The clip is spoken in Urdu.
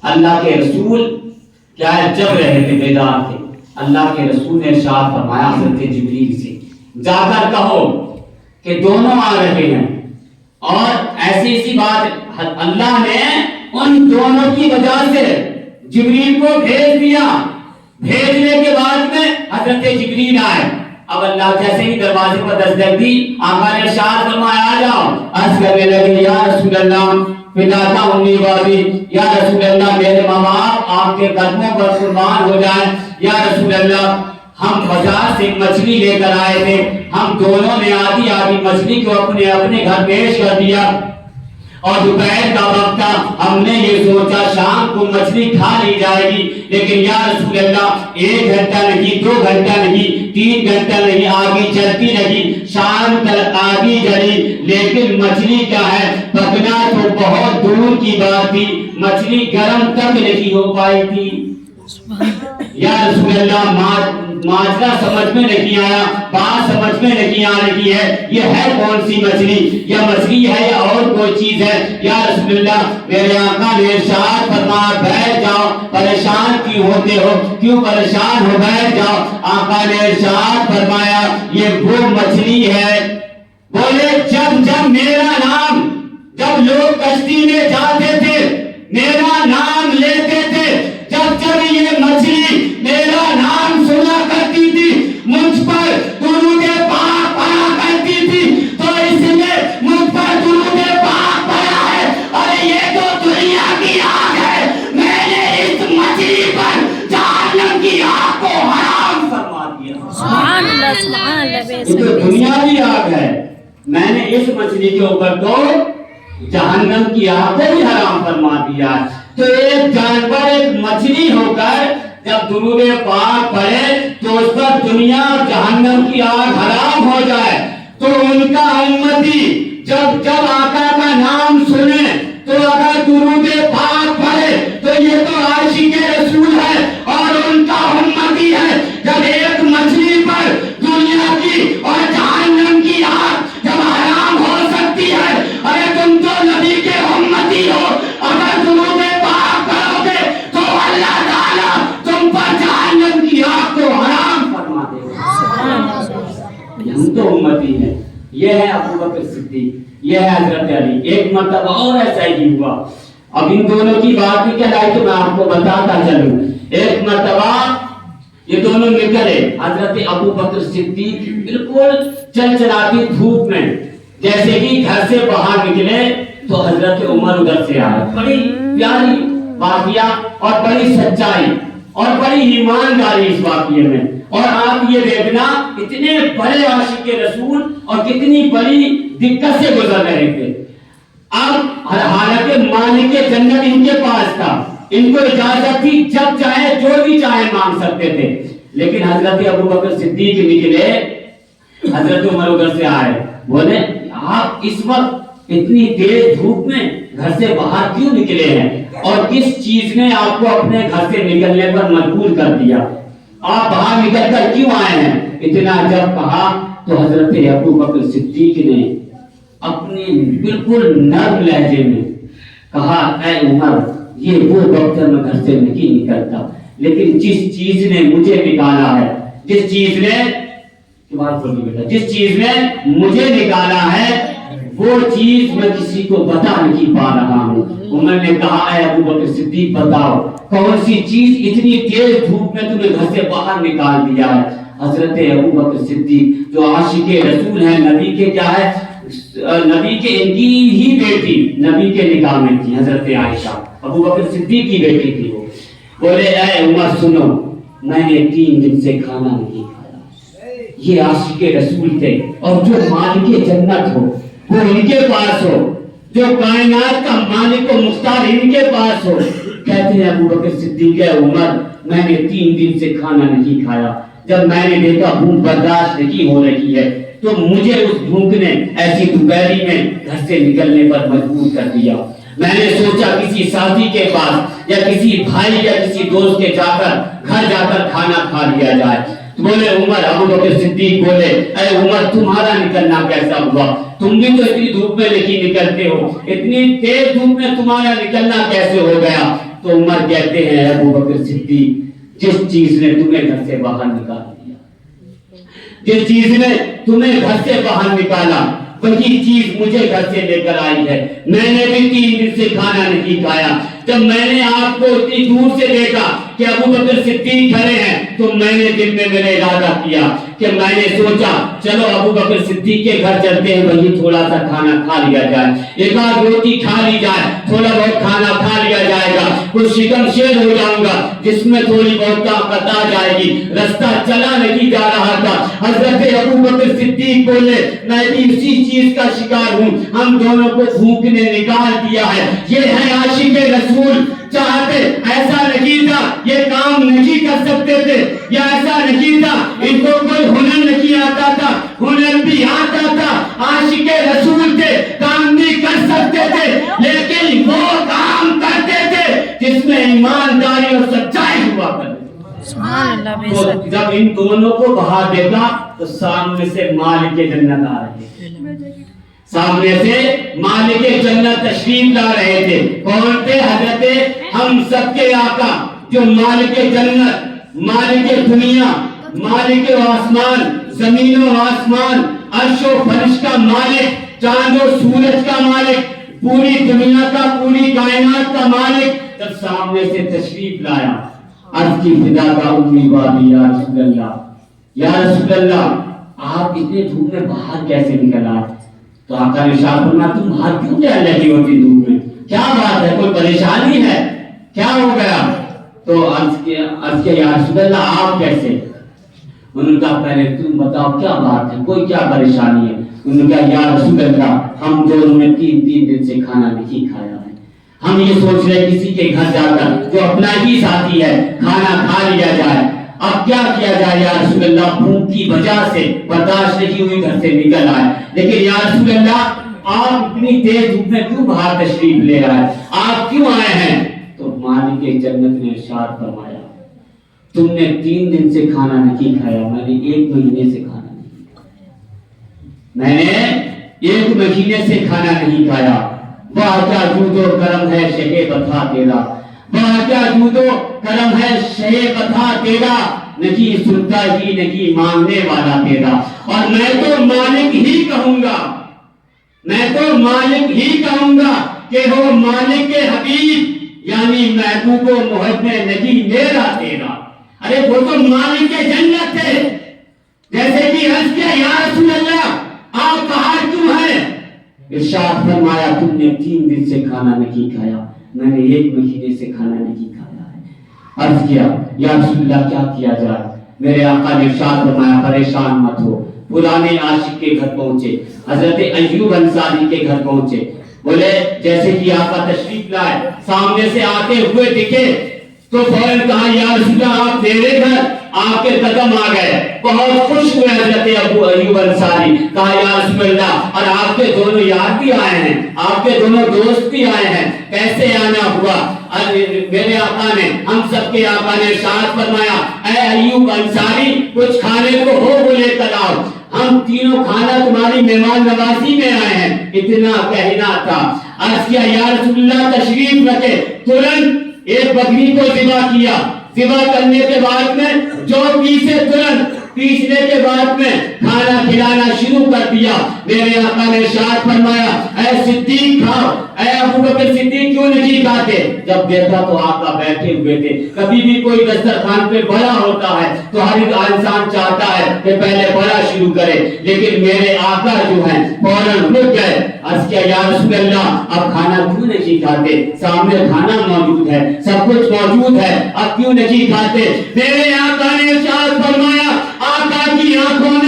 اللہ کے رسول کیا ہے جب رہے تھے بیدار تھے، اللہ کے رسول نے ارشاد فرمایا حضرت جبریل سے جا کر کہو کہ دونوں آ رہے ہیں، اور ایسی بات اللہ نے ان دونوں کی وجہ سے جبریل کو بھیج دیا۔ بھیجنے کے بعد میں حضرت جبریل آئے۔ اب اللہ جیسے ہی دروازے پر دستک دی، آقا نے ارشاد فرمایا آ جاؤ۔ عرض کرنے لگے یا رسول اللہ پتاتا امی بابی، یا رسول اللہ میرے ماں باپ آپ کے قدموں پر قربان ہو جائیں، یا رسول اللہ ہم بازار سے مچھلی لے کر آئے تھے، ہم دونوں نے آدھی مچھلی کو اپنے گھر پیش کر دیا، اور دوپہر کا وقت تھا، ہم نے یہ سوچا شام کو مچھلی کھا لی جائے گی، لیکن یا رسول اللہ 1 گھنٹہ نہیں، 2 گھنٹہ نہیں، 3 گھنٹہ نہیں، آگے چلتی رہی، شام تک آگے جلی، لیکن مچھلی کیا ہے پکنا تو بہت دور کی بات تھی، مچھلی گرم تک نہیں ہو پائی تھی۔ یا رسول اللہ ماجرا سمجھ میں نہیں آیا، بات سمجھ میں نہیں آ رہی ہے، یہ ہے کون سی مچھلی، یہ مچھلی ہے یا اور کوئی چیز ہے؟ یا رسول اللہ میرے آقا نے ارشاد فرمایا بیٹھ جاؤ، پریشان کیوں ہوتے ہو، کیوں پریشان ہو، بیٹھ جاؤ۔ آقا نے ارشاد فرمایا یہ وہ مچھلی ہے، بولے جب میرا نام، جب لوگ کشتی میں جاتے تھے میرا نام لیتے تھے، جب یہ مچھلی میرا نام سنا کرتی تھی، مجھ پر درود پاک پڑھا کرتی تھی، تو اس نے مجھ پر درود پاک پڑھا ہے، اور یہ تو دنیا کی آگ ہے، میں نے اس مچھلی پر جہنم کی آگ کو حرام فرما دیا۔ سبحان اللہ سبحان اللہ۔ یہ تو دنیاوی آگ ہے، میں نے اس مچھلی کے اوپر تو جہنم کی آگ کو بھی حرام فرما دیا۔ تو ایک جانور ایک مچھلی ہو کر جب درود پاک پڑھے تو اس پر دنیا اور جہنم کی آگ حرام ہو جائے، تو ان کا امتی جب آقا کا نام سنے تو اگر درود پاک پڑھے تو یہ تو عاشق رسول ہے اور ان کا امتی ہے۔ جب ایک مچھلی پر دنیا کی اور جہنم کی آگ جب حرام ہو سکتی ہے، ارے تم تو نبی کے امتی ہو، اگر درود پاک پڑھو گے تو اللہ تعالیٰ تم پر جہنم کی آگ کو حرام فرما دے گا۔ ہم تو امتی ہیں۔ یہ ہے ابو بکر صدیق، یہ ہے حضرت علی۔ ایک مرتبہ اور ایسا ہی ہوا، اب ان دونوں کی بات بھی کہلائی تو میں آپ کو بتاتا چلوں۔ ایک مرتبہ یہ دونوں نکلے، حضرت ابو بکر صدیق بالکل چلچلاتی دھوپ میں، جیسے کہ گھر سے باہر نکلے تو حضرت عمر ادھر سے آئے۔ بڑی پیاری واقعہ اور بڑی سچائی اور بڑی ایمانداری اس واقعے میں، اور آپ یہ دیکھنا اتنے بڑے عاشق رسول اور کتنی بڑی دقت سے گزر رہے تھے۔ اب حالانکہ مالک جنت ان کے پاس تھا، ان کو اجازت تھی جب چاہے جو بھی چاہے مانگ سکتے تھے، لیکن حضرت ابو بکر صدیق نکلے، حضرت عمر ادھر سے آئے، بولے آپ اس وقت اتنی تیز دھوپ میں گھر سے باہر کیوں نکلے ہیں، اور کس چیز نے آپ کو اپنے گھر سے نکلنے پر مجبور کر دیا، آپ باہر نکل کر کیوں آئے ہیں؟ اتنا جب کہا تو حضرت ابو بکر صدیق نے اپنے بالکل نرم لہجے میں کہا اے عمر یہ وہ وقت میں گھر سے نہیں نکلتا، لیکن جس چیز نے مجھے نکالا ہے، جس چیز نے مجھے نکالا ہے وہ چیز میں کسی کو بتا نہیں پا رہا ہوں۔ عمر نے کہا اے ابو بکر صدیق بتاؤ کون سی چیز اتنی تیز دھوپ میں تمہیں گھر سے باہر نکال دیا ہے؟ حضرت ابو بکر صدیق جو عاشق رسول ہیں، نبی کے کیا ہے، نبی کے ان کی ہی بیٹی نبی کے نکاح میں تھی، حضرت عائشہ ابو بکر صدیق کی بیٹی تھی، وہ بولے اے عمر سنو، میں نے 3 دن سے کھانا نہیں کھایا۔ یہ عاشق رسول تھے، اور جو مالک جنت ہو وہ ان کے پاس ہو، جو کائنات کا مالک و مختار ان کے پاس ہو، کہتے ہیں ابو بکر صدیق اے عمر میں نے 3 دن سے کھانا نہیں کھایا، جب میں نے دیکھا بھوک برداشت نہیں ہو رہی ہے تو مجھے اس بھوک نے ایسی دوپہری میں گھر سے نکلنے پر مجبور کر دیا۔ میں نے سوچا کسی ساتھی کے پاس یا کسی بھائی یا کسی دوست کے گھر جا کر کھانا کھا لیا جائے۔ بولے عمر، ابو بکر صدیق بولے اے عمر تمہارا نکلنا کیسا ہوا؟ تم بھی تو اتنی دھوپ میں نہیں نکلتے ہو، اتنی تیز دھوپ میں تمہارا نکلنا کیسے ہو گیا؟ تو عمر کہتے ہیں ابو بکر صدیق جس چیز نے تمہیں گھر سے باہر نکال دیا، جس چیز نے تمہیں گھر سے باہر نکالا وہی چیز مجھے گھر سے لے کر آئی ہے۔ میں نے بھی 3 دن سے کھانا نہیں کھایا۔ جب میں نے آپ کو اتنی دور سے دیکھا کہ ابو بکر صدیق کھڑے ہیں تو میں نے دل میں میرا ارادہ کیا کہ میں نے سوچا چلو ابو بکر صدیق کے گھر چلتے ہیں، وہیں تھوڑا سا کھانا کھا لیا جائے، ایک آدھ روٹی کھا لی جائے، تھوڑا بہت کھانا کھا لیا جائے گا، کچھ شکم شیر ہو جاؤں گا جس میں تھوڑی بہت طاقت آ جائے گی۔ رستہ چلا نہیں جا رہا تھا، حضرت ابو بکر صدیق بولے میں بھی اسی چیز کا شکار ہوں، ہم دونوں کو بھوک نے نکال دیا ہے۔ یہ ہے عاشق رسول، چاہتے ایسا نہیں تھا یہ کام نہیں کر سکتے تھے، یا ایسا نہیں تھا ان کو کوئی ہنر نہیں آتا تھا، ہنر بھی آتا تھا، عاشق رسول تھے، کام بھی کر سکتے تھے، لیکن وہ کام کرتے تھے جس میں ایمانداری اور سچائی ہوا کرتی تھی۔ سبحان اللہ بے تو شک۔ جب ان دونوں کو باہر دیکھا تو سامنے سے مالک جنت آ رہے تھے، سامنے سے مالک جنت تشریف لا رہے تھے۔ کون تھے؟ حضرت ہم سب کے آقا جو مالک جنت، مالک دنیا، مالک آسمان، زمین و آسمان، عرش و فرش کا مالک، چاند و سورج کا مالک، پوری دنیا کا، پوری کائنات کا مالک جب سامنے سے تشریف لایا، عرض کی فدا کا امی بابی یا رسول اللہ، یا رسول اللہ آپ اتنے دھوپ میں باہر کیسے نکل آئے؟ تو آقا نے ارشاد فرمایا تم باہر کیوں ٹہل رہی ہوتی دھوپ میں؟ کیا بات ہے، کوئی پریشانی ہے؟ کیا ہو گیا؟ تو عرض کیا یا رسول اللہ آپ کیسے؟ انہوں نے کہا پہلے تم بتاؤ کیا بات ہے، کوئی کیا پریشانی ہے؟ انہوں نے کہا یا رسول اللہ ہم دونوں نے 3 دن سے کھانا نہیں کھایا ہے، ہم یہ سوچ رہے کسی کے گھر جا کر جو اپنا ہی ساتھی ہے کھانا کھا لیا جائے، اب کیا کیا جائے یا رسول اللہ؟ بھوک کی وجہ سے برداشت نہیں ہوئی گھر سے نکل آئے، لیکن یا رسول اللہ آپ اتنی تیز دھوپ میں کیوں باہر تشریف لے آئے، آپ کیوں آئے ہیں؟ تو مالک جنت نے ارشاد فرمایا تم نے 3 دن سے کھانا نہیں کھایا، میں نے 1 مہینے سے کھانا نہیں کھایا، میں نے 1 مہینے سے کھانا نہیں کھایا۔ واہ کیا جود و کرم ہے شہ بتا تیرا، واہ کیا جود و کرم ہے شہ بتا تیرا، نہیں سنتا ہی نہیں مانگنے والا تیرا، اور میں تو مالک ہی کہوں گا، میں تو مالک ہی کہوں گا کہ وہ مالک کے حبیب یعنی محبوب و محب نہیں میرا تیرا۔ ارے وہ تو مالک جنت تھے، جیسے کہ عرض کیا یا رسول اللہ آپ باہر کیوں ہیں؟ ارشاد فرمایا تم نے 3 دن سے کھانا نہیں کھایا، میں نے 1 مہینے سے کھانا نہیں کھایا ہے۔ عرض کیا یا رسول اللہ کیا کیا جائے؟ میرے آقا نے ارشاد فرمایا پریشان مت ہو۔ پرانے عاشق کے گھر پہنچے، حضرت ایوب انصاری کے گھر پہنچے، بولے جیسے کہ آقا تشریف لائے سامنے سے آتے ہوئے دکھے تو فوراً کہا یا رسول اللہ آپ میرے گھر، آپ کے قدم آ گئے، بہت خوش ہوئے حضرت ابو ایوب انصاری، کہا یا رسول اللہ اور آپ کے دونوں یار بھی آئے ہیں، آپ کے دونوں دوست بھی آئے ہیں، کیسے آنا ہوا؟ میرے آقا نے، ہم سب کے آقا نے ارشاد فرمایا اے ایوب انصاری کچھ کھانے کو ہو وہ لے کر آؤ، ہم تینوں کھانا تمہاری مہمان نوازی میں آئے ہیں، اتنا کہنا تھا۔ عرض کیا یا رسول اللہ تشریف رکھے، ترنت ایک بکری کو ذبح کیا، ذبح کرنے کے بعد میں جو پیسے ترنت پیسنے کے بعد میں کھانا کھلانا شروع کر دیا۔ میرے آقا نے ارشاد فرمایا اے صدیق کھاؤ، اے ابو بکر صدیق کیوں نہیں کھاتے؟ جب دیکھا تو آقا بیٹھے ہوئے تھے۔ کبھی بھی کوئی دسترخوان پہ بڑا ہوتا ہے تو ہر انسان چاہتا ہے کہ پہلے بڑا شروع کرے، لیکن میرے آقا جو ہیں فوراً رک گئے۔ عرض کیا یا رسول اللہ اب کھانا کیوں نہیں کھاتے؟ سامنے کھانا موجود ہے، سب کچھ موجود ہے، اب کیوں نہیں کھاتے؟ میرے آقا نے ارشاد فرمایا آقا کی آنکھوں